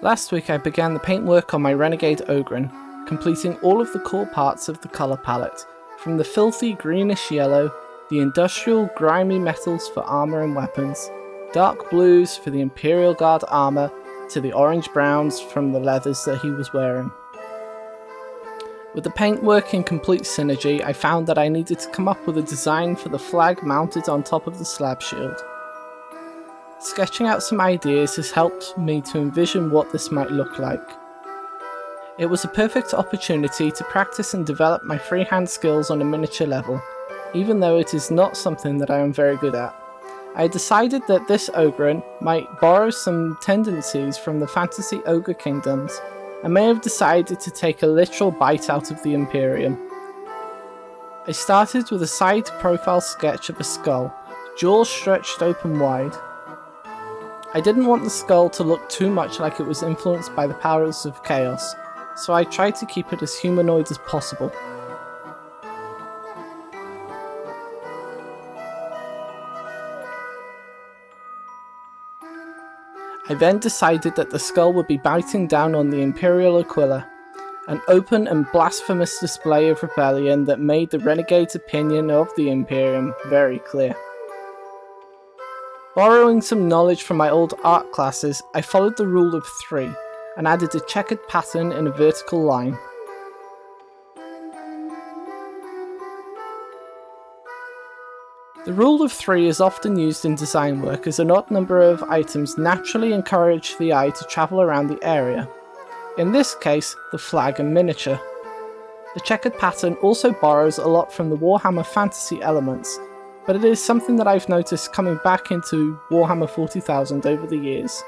Last week I began the paintwork on my Renegade Ogryn, completing all of the core parts of the colour palette, from the filthy greenish yellow, the industrial grimy metals for armour and weapons, dark blues for the Imperial Guard armour, to the orange browns from the leathers that he was wearing. With the paintwork in complete synergy, I found that I needed to come up with a design for the flag mounted on top of the slab shield. Sketching out some ideas has helped me to envision what this might look like. It was a perfect opportunity to practice and develop my freehand skills on a miniature level, even though it is not something that I am very good at. I decided that this Ogryn might borrow some tendencies from the fantasy ogre kingdoms, and may have decided to take a literal bite out of the Imperium. I started with a side profile sketch of a skull, jaws stretched open wide. I didn't want the skull to look too much like it was influenced by the powers of chaos, so I tried to keep it as humanoid as possible. I then decided that the skull would be biting down on the Imperial Aquila, an open and blasphemous display of rebellion that made the renegade's opinion of the Imperium very clear. Borrowing some knowledge from my old art classes, I followed the rule of 3 and added a checkered pattern in a vertical line. The rule of 3 is often used in design work as an odd number of items naturally encourage the eye to travel around the area. In this case, the flag and miniature. The checkered pattern also borrows a lot from the Warhammer fantasy elements, but it is something that I've noticed coming back into Warhammer 40,000 over the years.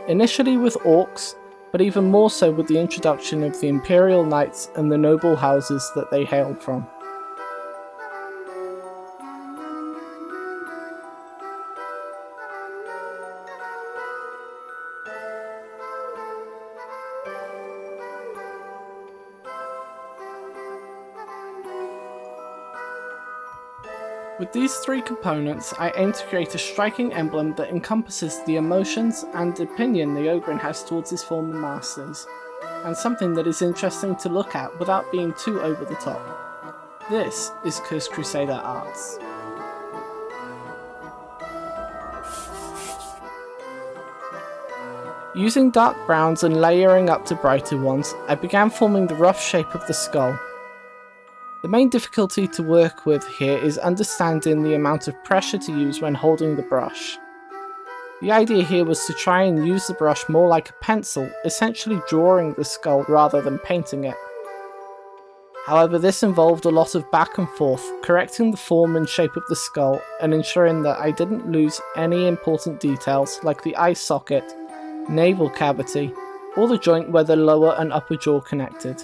Initially with orcs, but even more so with the introduction of the Imperial Knights and the noble houses that they hailed from. With these 3 components, I aim to create a striking emblem that encompasses the emotions and opinion the Ogryn has towards his former masters, and something that is interesting to look at without being too over the top. This is Cursed Crusader Arts. Using dark browns and layering up to brighter ones, I began forming the rough shape of the skull. The main difficulty to work with here is understanding the amount of pressure to use when holding the brush. The idea here was to try and use the brush more like a pencil, essentially drawing the skull rather than painting it. However, this involved a lot of back and forth, correcting the form and shape of the skull and ensuring that I didn't lose any important details like the eye socket, navel cavity, or the joint where the lower and upper jaw connected.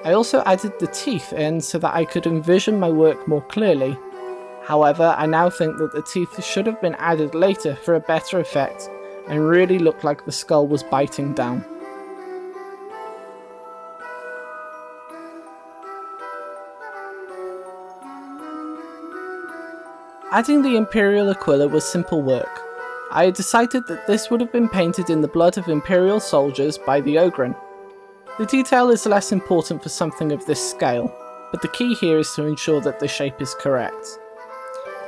I also added the teeth in so that I could envision my work more clearly. However, I now think that the teeth should have been added later for a better effect and really look like the skull was biting down. Adding the Imperial Aquila was simple work. I had decided that this would have been painted in the blood of Imperial soldiers by the Ogryn. The detail is less important for something of this scale, but the key here is to ensure that the shape is correct.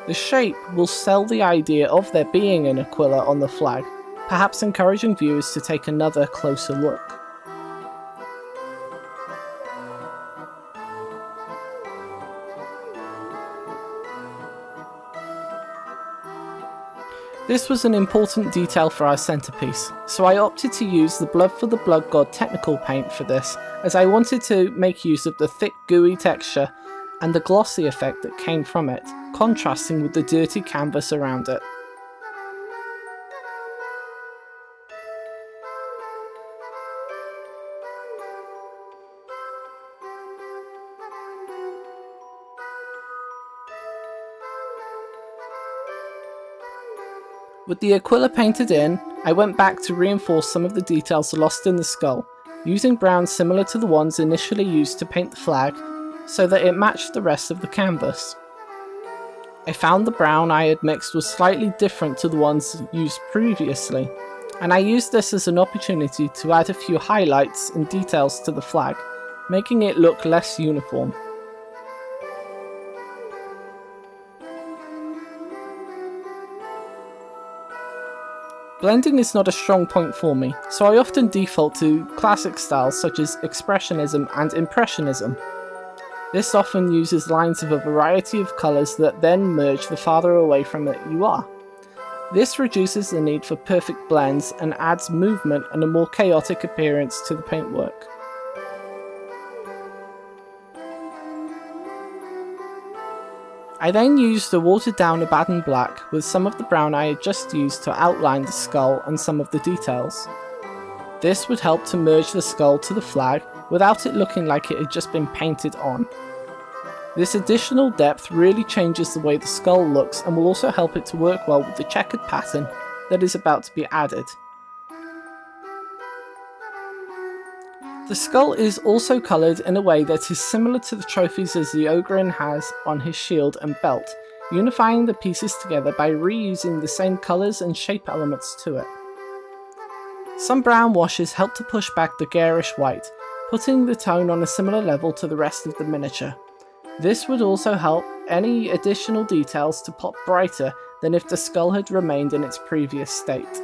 The shape will sell the idea of there being an Aquila on the flag, perhaps encouraging viewers to take another closer look. This was an important detail for our centerpiece, so I opted to use the Blood for the Blood God technical paint for this, as I wanted to make use of the thick gooey texture and the glossy effect that came from it, contrasting with the dirty canvas around it. With the Aquila painted in, I went back to reinforce some of the details lost in the skull, using browns similar to the ones initially used to paint the flag, so that it matched the rest of the canvas. I found the brown I had mixed was slightly different to the ones used previously, and I used this as an opportunity to add a few highlights and details to the flag, making it look less uniform. Blending is not a strong point for me, so I often default to classic styles such as Expressionism and Impressionism. This often uses lines of a variety of colours that then merge the farther away from it you are. This reduces the need for perfect blends and adds movement and a more chaotic appearance to the paintwork. I then used a watered down Abaddon black with some of the brown I had just used to outline the skull and some of the details. This would help to merge the skull to the flag without it looking like it had just been painted on. This additional depth really changes the way the skull looks and will also help it to work well with the checkered pattern that is about to be added. The skull is also coloured in a way that is similar to the trophies as the Ogryn has on his shield and belt, unifying the pieces together by reusing the same colours and shape elements to it. Some brown washes help to push back the garish white, putting the tone on a similar level to the rest of the miniature. This would also help any additional details to pop brighter than if the skull had remained in its previous state.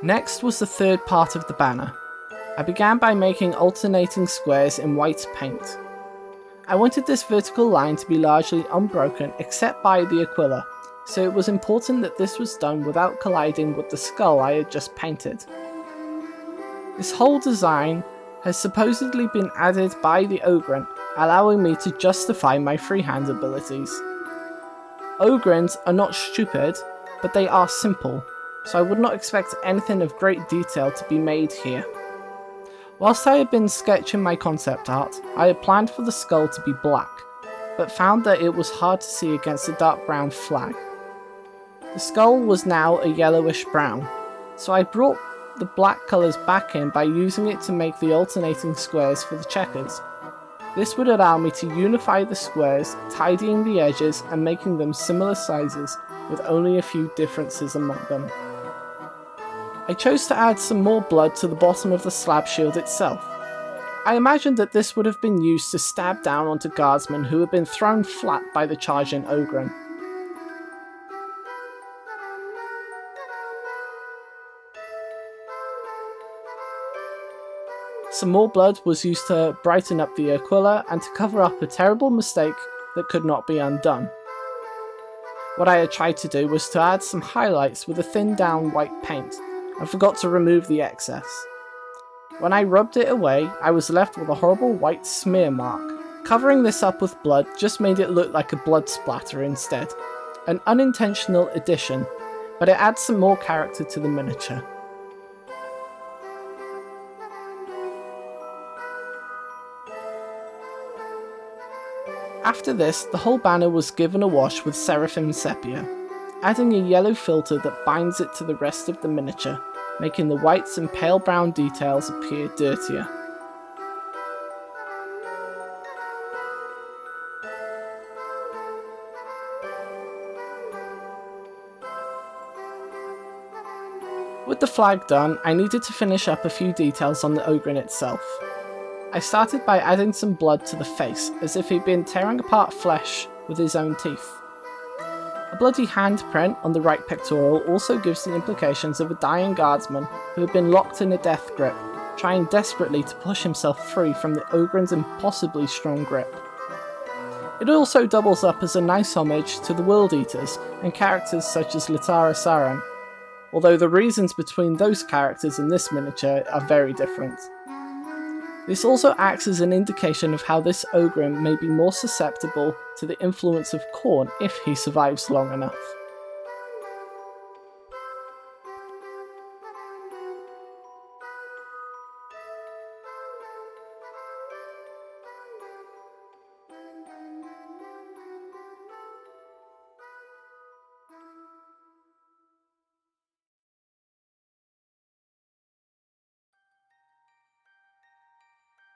Next was the third part of the banner. I began by making alternating squares in white paint. I wanted this vertical line to be largely unbroken except by the aquila, so it was important that this was done without colliding with the skull I had just painted. This whole design has supposedly been added by the Ogryn, allowing me to justify my freehand abilities. Ogryns are not stupid, but they are simple, so I would not expect anything of great detail to be made here. Whilst I had been sketching my concept art, I had planned for the skull to be black, but found that it was hard to see against the dark brown flag. The skull was now a yellowish brown, so I brought the black colours back in by using it to make the alternating squares for the checkers. This would allow me to unify the squares, tidying the edges and making them similar sizes with only a few differences among them. I chose to add some more blood to the bottom of the slab shield itself. I imagined that this would have been used to stab down onto guardsmen who had been thrown flat by the charging Ogryn. Some more blood was used to brighten up the aquila and to cover up a terrible mistake that could not be undone. What I had tried to do was to add some highlights with a thinned down white paint, and forgot to remove the excess. When I rubbed it away, I was left with a horrible white smear mark. Covering this up with blood just made it look like a blood splatter instead. An unintentional addition, but it adds some more character to the miniature. After this, the whole banner was given a wash with Seraphim Sepia, adding a yellow filter that binds it to the rest of the miniature, making the whites and pale brown details appear dirtier. With the flag done, I needed to finish up a few details on the Ogryn itself. I started by adding some blood to the face, as if he'd been tearing apart flesh with his own teeth. A bloody handprint on the right pectoral also gives the implications of a dying guardsman who had been locked in a death grip, trying desperately to push himself free from the Ogryn's impossibly strong grip. It also doubles up as a nice homage to the World Eaters and characters such as Litara Saran, although the reasons between those characters in this miniature are very different. This also acts as an indication of how this Ogryn may be more susceptible to the influence of Khorne if he survives long enough.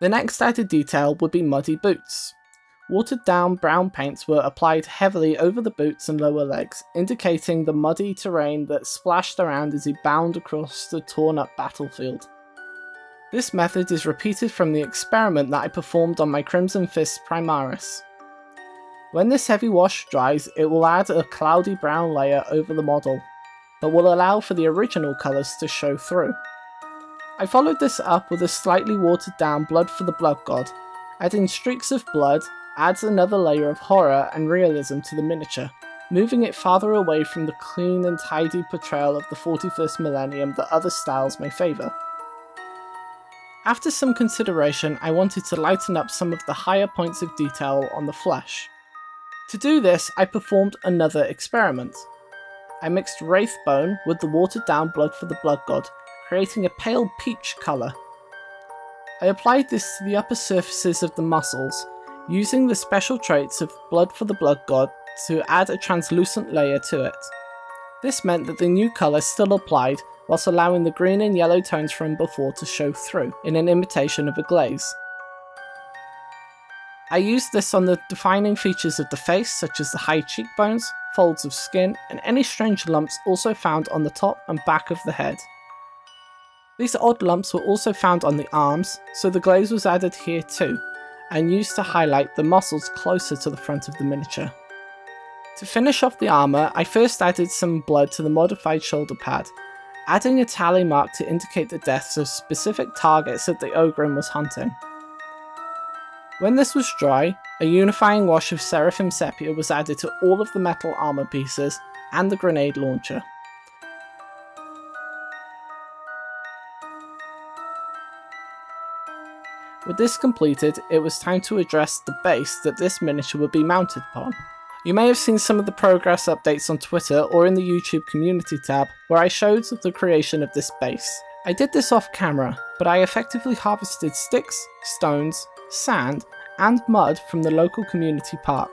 The next added detail would be muddy boots. Watered down brown paints were applied heavily over the boots and lower legs, indicating the muddy terrain that splashed around as he bound across the torn up battlefield. This method is repeated from the experiment that I performed on my Crimson Fist Primaris. When this heavy wash dries, it will add a cloudy brown layer over the model, but will allow for the original colours to show through. I followed this up with a slightly watered down Blood for the Blood God. Adding streaks of blood adds another layer of horror and realism to the miniature, moving it farther away from the clean and tidy portrayal of the 41st millennium that other styles may favour. After some consideration, I wanted to lighten up some of the higher points of detail on the flesh. To do this, I performed another experiment. I mixed Wraithbone with the watered down Blood for the Blood God, creating a pale peach colour. I applied this to the upper surfaces of the muscles, using the special traits of Blood for the Blood God to add a translucent layer to it. This meant that the new colour still applied, whilst allowing the green and yellow tones from before to show through, in an imitation of a glaze. I used this on the defining features of the face, such as the high cheekbones, folds of skin, and any strange lumps also found on the top and back of the head. These odd lumps were also found on the arms, so the glaze was added here too, and used to highlight the muscles closer to the front of the miniature. To finish off the armour, I first added some blood to the modified shoulder pad, adding a tally mark to indicate the deaths of specific targets that the Ogryn was hunting. When this was dry, a unifying wash of Seraphim Sepia was added to all of the metal armour pieces and the grenade launcher. With this completed, it was time to address the base that this miniature would be mounted upon. You may have seen some of the progress updates on Twitter or in the YouTube community tab where I showed the creation of this base. I did this off camera, but I effectively harvested sticks, stones, sand, and mud from the local community park.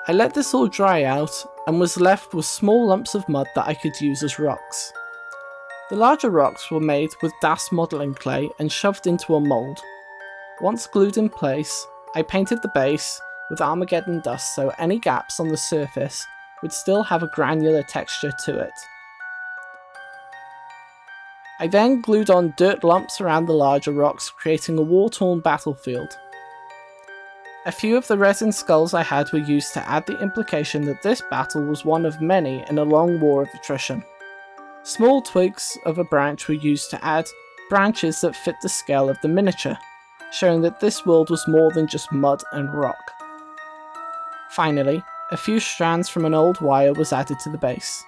I let this all dry out and was left with small lumps of mud that I could use as rocks. The larger rocks were made with Das modelling clay and shoved into a mould. Once glued in place, I painted the base with Armageddon dust so any gaps on the surface would still have a granular texture to it. I then glued on dirt lumps around the larger rocks, creating a war-torn battlefield. A few of the resin skulls I had were used to add the implication that this battle was one of many in a long war of attrition. Small twigs of a branch were used to add branches that fit the scale of the miniature, showing that this world was more than just mud and rock. Finally, a few strands from an old wire was added to the base.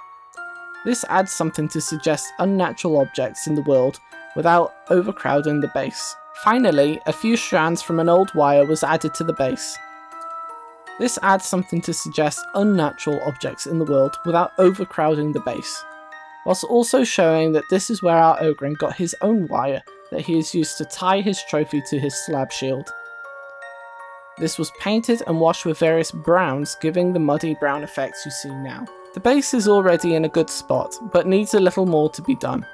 This adds something to suggest unnatural objects in the world without overcrowding the base. This adds something to suggest unnatural objects in the world without overcrowding the base, whilst also showing that this is where our Ogryn got his own wire that he has used to tie his trophy to his slab shield. This was painted and washed with various browns, giving the muddy brown effects you see now. The base is already in a good spot, but needs a little more to be done.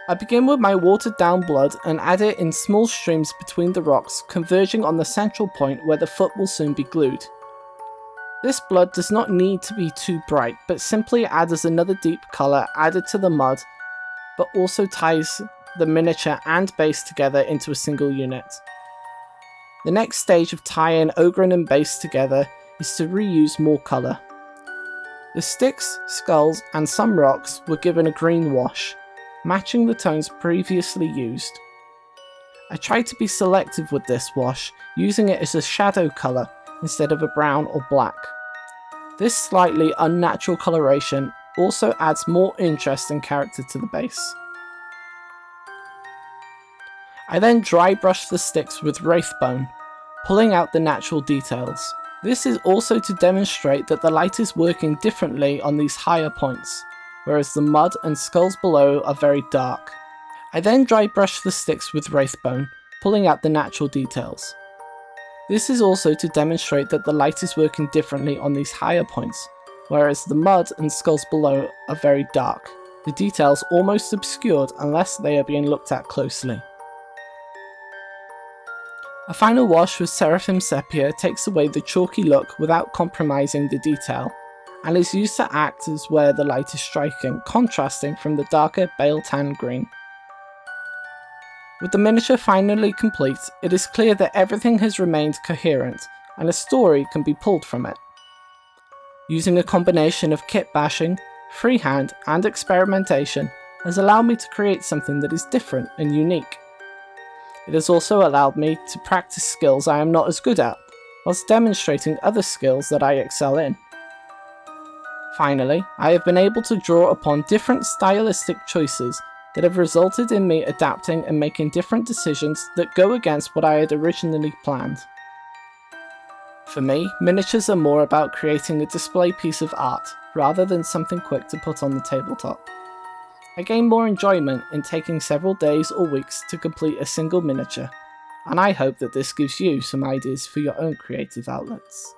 I begin with my watered down blood and add it in small streams between the rocks, converging on the central point where the foot will soon be glued. This blood does not need to be too bright, but simply adds another deep colour added to the mud, but also ties the miniature and base together into a single unit. The next stage of tying Ogryn and base together is to reuse more colour. The sticks, skulls, and some rocks were given a green wash, matching the tones previously used. I tried to be selective with this wash, using it as a shadow colour instead of a brown or black. This slightly unnatural coloration also adds more interest and character to the base. I then dry brushed the sticks with Wraithbone, pulling out the natural details. This is also to demonstrate that the light is working differently on these higher points, whereas the mud and skulls below are very dark. I then dry brushed the sticks with Wraithbone, pulling out the natural details. This is also to demonstrate that the light is working differently on these higher points, whereas the mud and skulls below are very dark, the details almost obscured unless they are being looked at closely. A final wash with Seraphim Sepia takes away the chalky look without compromising the detail, and is used to act as where the light is striking, contrasting from the darker Bale Tan green. With the miniature finally complete, it is clear that everything has remained coherent, and a story can be pulled from it. Using a combination of kit bashing, freehand, and experimentation has allowed me to create something that is different and unique. It has also allowed me to practice skills I am not as good at, whilst demonstrating other skills that I excel in. Finally, I have been able to draw upon different stylistic choices that have resulted in me adapting and making different decisions that go against what I had originally planned. For me, miniatures are more about creating a display piece of art, rather than something quick to put on the tabletop. I gain more enjoyment in taking several days or weeks to complete a single miniature, and I hope that this gives you some ideas for your own creative outlets.